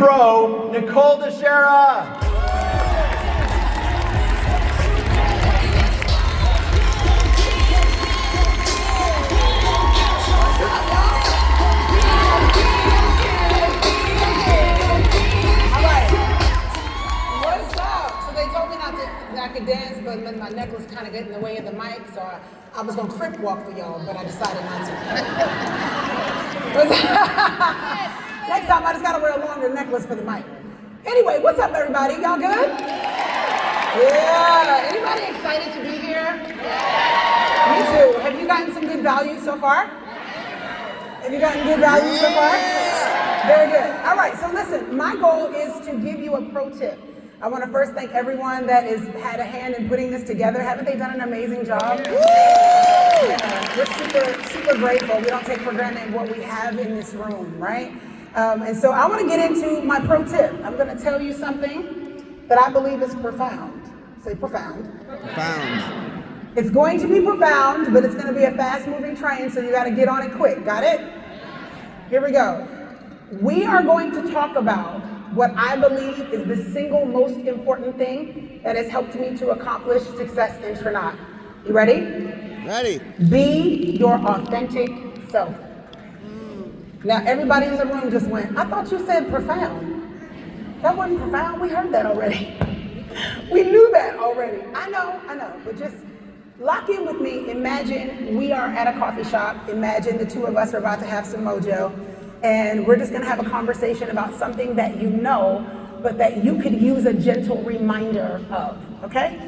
throw, Nicole DeShera. I could dance, but then my necklace kind of got in the way of the mic, so I was going to crip walk for y'all, but I decided not to. Next time, I just got to wear a longer necklace for the mic. Anyway, what's up, everybody? Y'all good? Yeah. Anybody excited to be here? Me too. Have you gotten some good value so far? Have you gotten good value so far? Very good. All right, so listen, my goal is to give you a pro tip. I want to first thank everyone that has had a hand in putting this together. Haven't they done an amazing job? Yeah, we're super grateful. We don't take for granted what we have in this room, right? And so I want to get into my pro tip. I'm going to tell you something that I believe is profound. Say profound. Profound. It's going to be profound, but it's going to be a fast-moving train, so you got to get on it quick. Got it? Here we go. We are going to talk about what I believe is the single most important thing that has helped me to accomplish success in Trinidad. You ready? Ready. Be your authentic self. Now, everybody in the room just went, I thought you said profound. That wasn't profound. We heard that already. We knew that already. I know, but just lock in with me. Imagine we are at a coffee shop. Imagine the two of us are about to have some mojo. And we're just gonna have a conversation about something that you know, but that you could use a gentle reminder of, okay?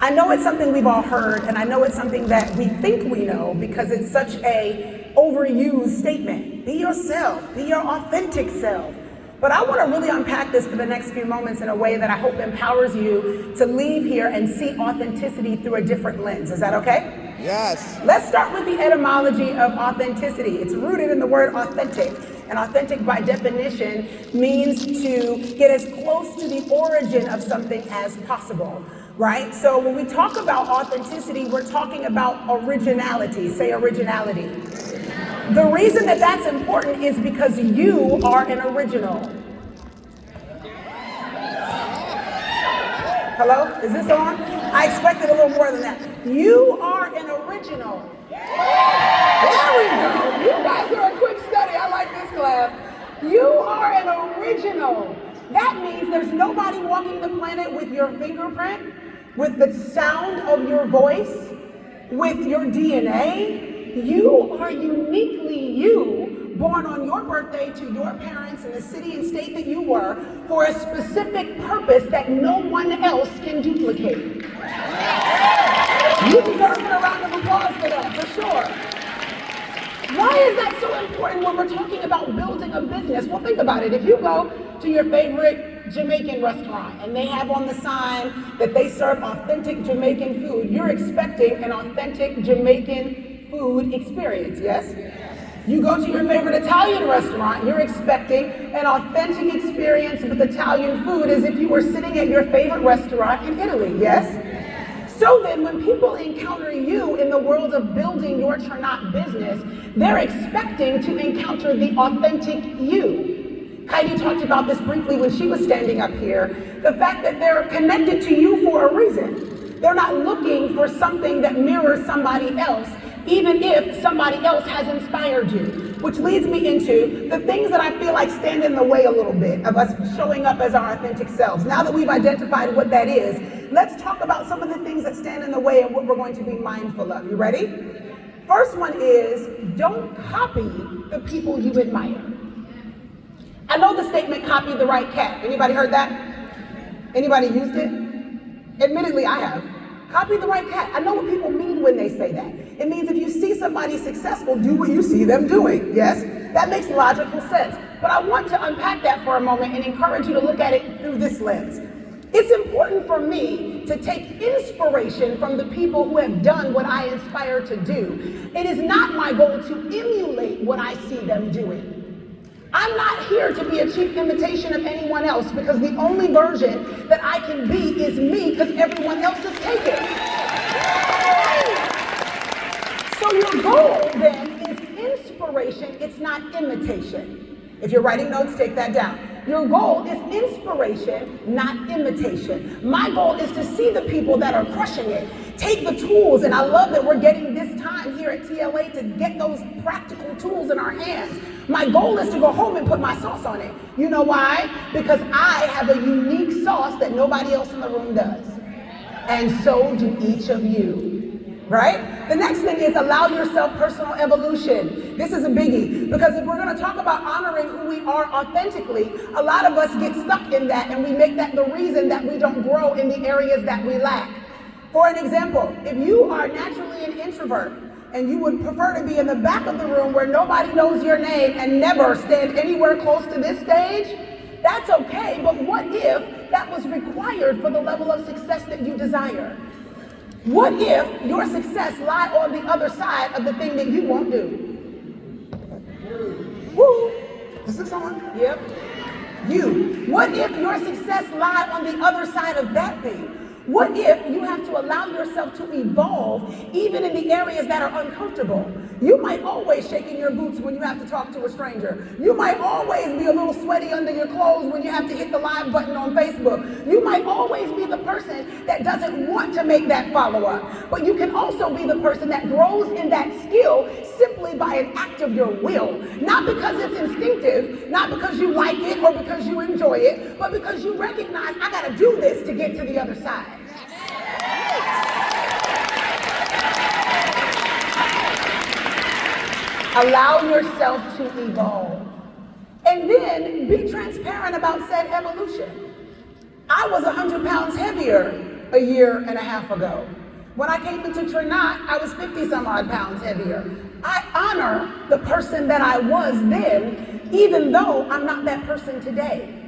I know it's something we've all heard, and I know it's something that we think we know because it's such a overused statement. Be yourself, be your authentic self. But I wanna really unpack this for the next few moments in a way that I hope empowers you to leave here and see authenticity through a different lens. Is that okay? Yes. Let's start with the etymology of authenticity. It's rooted in the word authentic. And authentic by definition means to get as close to the origin of something as possible, right? So when we talk about authenticity, we're talking about originality. Say originality. The reason that that's important is because you are an original. Hello? Is this on? I expected a little more than that. You are an original. There we go. You guys are a quick study. I like this class. You are an original. That means there's nobody walking the planet with your fingerprint, with the sound of your voice, with your DNA. You are uniquely you, born on your birthday to your parents in the city and state that you were, for a specific purpose that no one else can duplicate. You deserve a round of applause for that, for sure. Why is that so important when we're talking about building a business? Well, think about it. If you go to your favorite Jamaican restaurant and they have on the sign that they serve authentic Jamaican food, you're expecting an authentic Jamaican food experience, yes? You go to your favorite Italian restaurant, you're expecting an authentic experience with Italian food as if you were sitting at your favorite restaurant in Italy, yes? So then when people encounter you in the world of building your Trinidad business, they're expecting to encounter the authentic you. Heidi talked about this briefly when she was standing up here, the fact that they're connected to you for a reason. They're not looking for something that mirrors somebody else, even if somebody else has inspired you. Which leads me into the things that I feel like stand in the way a little bit of us showing up as our authentic selves. Now that we've identified what that is, let's talk about some of the things that stand in the way and what we're going to be mindful of. You ready? First one is, don't copy the people you admire. I know the statement, copy the right cat. Anybody heard that? Anybody used it? Admittedly, I have. Copy the right cat. I know what people mean when they say that. It means if you see somebody successful, do what you see them doing, yes? That makes logical sense. But I want to unpack that for a moment and encourage you to look at it through this lens. It's important for me to take inspiration from the people who have done what I aspire to do. It is not my goal to emulate what I see them doing. I'm not here to be a cheap imitation of anyone else because the only version that I can be is me because everyone else is taken. So your goal then is inspiration, it's not imitation. If you're writing notes, take that down. Your goal is inspiration, not imitation. My goal is to see the people that are crushing it. Take the tools, and I love that we're getting this time here at TLA to get those practical tools in our hands. My goal is to go home and put my sauce on it. You know why? Because I have a unique sauce that nobody else in the room does. And so do each of you. Right? The next thing is allow yourself personal evolution. This is a biggie, because if we're going to talk about honoring who we are authentically, a lot of us get stuck in that and we make that the reason that we don't grow in the areas that we lack. For an example, if you are naturally an introvert and you would prefer to be in the back of the room where nobody knows your name and never stand anywhere close to this stage, that's okay, but what if that was required for the level of success that you desire? What if your success lied on the other side of the thing that you won't do? Woo! Is this on? Yep. You. What if your success lied on the other side of that thing? What if you have to allow yourself to evolve even in the areas that are uncomfortable? You might always shake in your boots when you have to talk to a stranger. You might always be a little sweaty under your clothes when you have to hit the live button on Facebook. You might always be the person that doesn't want to make that follow-up. But you can also be the person that grows in that skill simply by an act of your will. Not because it's instinctive, not because you like it or because you enjoy it, but because you recognize, I gotta do this to get to the other side. Allow yourself to evolve. And then be transparent about said evolution. I was 100 pounds heavier a year and a half ago. When I came into Trinidad, I was 50 some odd pounds heavier. I honor the person that I was then, even though I'm not that person today.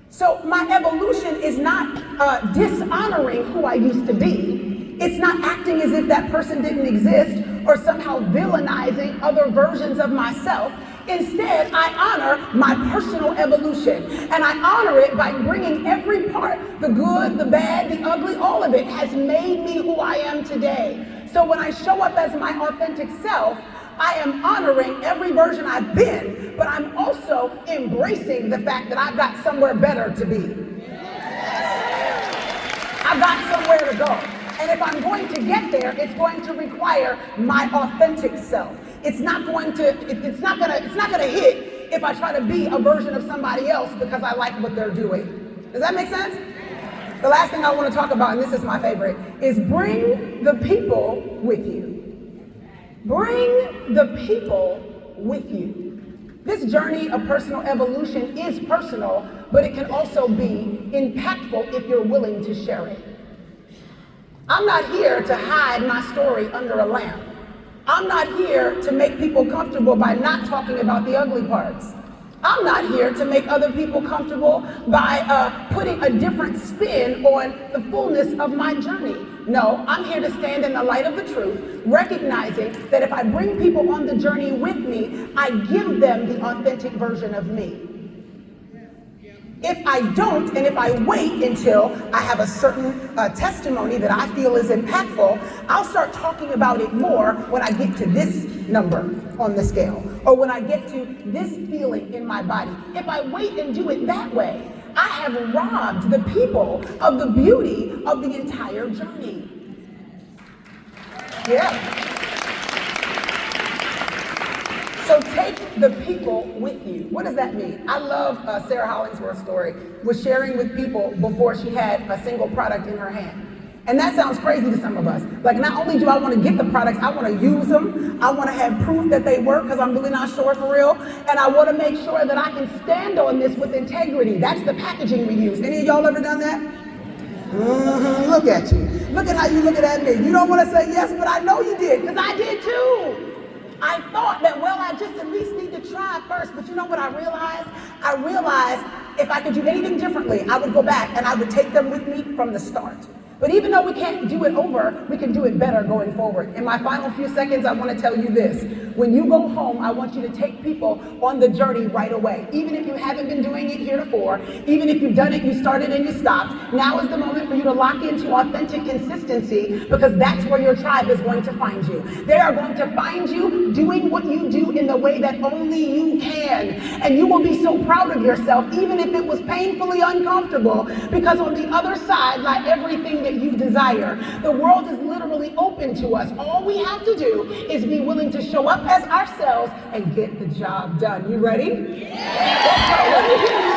So my evolution is not dishonoring who I used to be. It's not acting as if that person didn't exist or somehow villainizing other versions of myself. Instead, I honor my personal evolution, and I honor it by bringing every part, the good, the bad, the ugly, all of it has made me who I am today. So when I show up as my authentic self, I am honoring every version I've been, but I'm also embracing the fact that I've got somewhere better to be. I've got somewhere to go. And if I'm going to get there, it's going to require my authentic self. It's not gonna hit if I try to be a version of somebody else because I like what they're doing. Does that make sense? The last thing I want to talk about, and this is my favorite, is bring the people with you. Bring the people with you. This journey of personal evolution is personal, but it can also be impactful if you're willing to share it. I'm not here to hide my story under a lamp. I'm not here to make people comfortable by not talking about the ugly parts. I'm not here to make other people comfortable by putting a different spin on the fullness of my journey. No, I'm here to stand in the light of the truth, recognizing that if I bring people on the journey with me, I give them the authentic version of me. If I don't, and if I wait until I have a certain testimony that I feel is impactful, I'll start talking about it more when I get to this number on the scale, or when I get to this feeling in my body. If I wait and do it that way, I have robbed the people of the beauty of the entire journey. Yeah. So take the people with you. What does that mean? I love Sarah Hollingsworth's story, was sharing with people before she had a single product in her hand. And that sounds crazy to some of us. Like, not only do I want to get the products, I want to use them. I want to have proof that they work because I'm really not sure for real. And I want to make sure that I can stand on this with integrity. That's the packaging we use. Any of y'all ever done that? Look at you. Look at how you looking at me. You don't want to say yes, but I know you did, because I did too. I thought that, well, I just at least need to try first. But you know what I realized? I realized if I could do anything differently, I would go back and I would take them with me from the start. But even though we can't do it over, we can do it better going forward. In my final few seconds, I want to tell you this. when you go home, I want you to take people on the journey right away. Even if you haven't been doing it heretofore, even if you've done it, you started and you stopped, now is the moment for you to lock into authentic consistency, because that's where your tribe is going to find you. They are going to find you doing what you do in the way that only you can. And you will be so proud of yourself, even if it was painfully uncomfortable, because on the other side lie everything that you desire. The world is literally open to us. All we have to do is be willing to show up as ourselves and get the job done. You ready? Let's go. Let me hear you.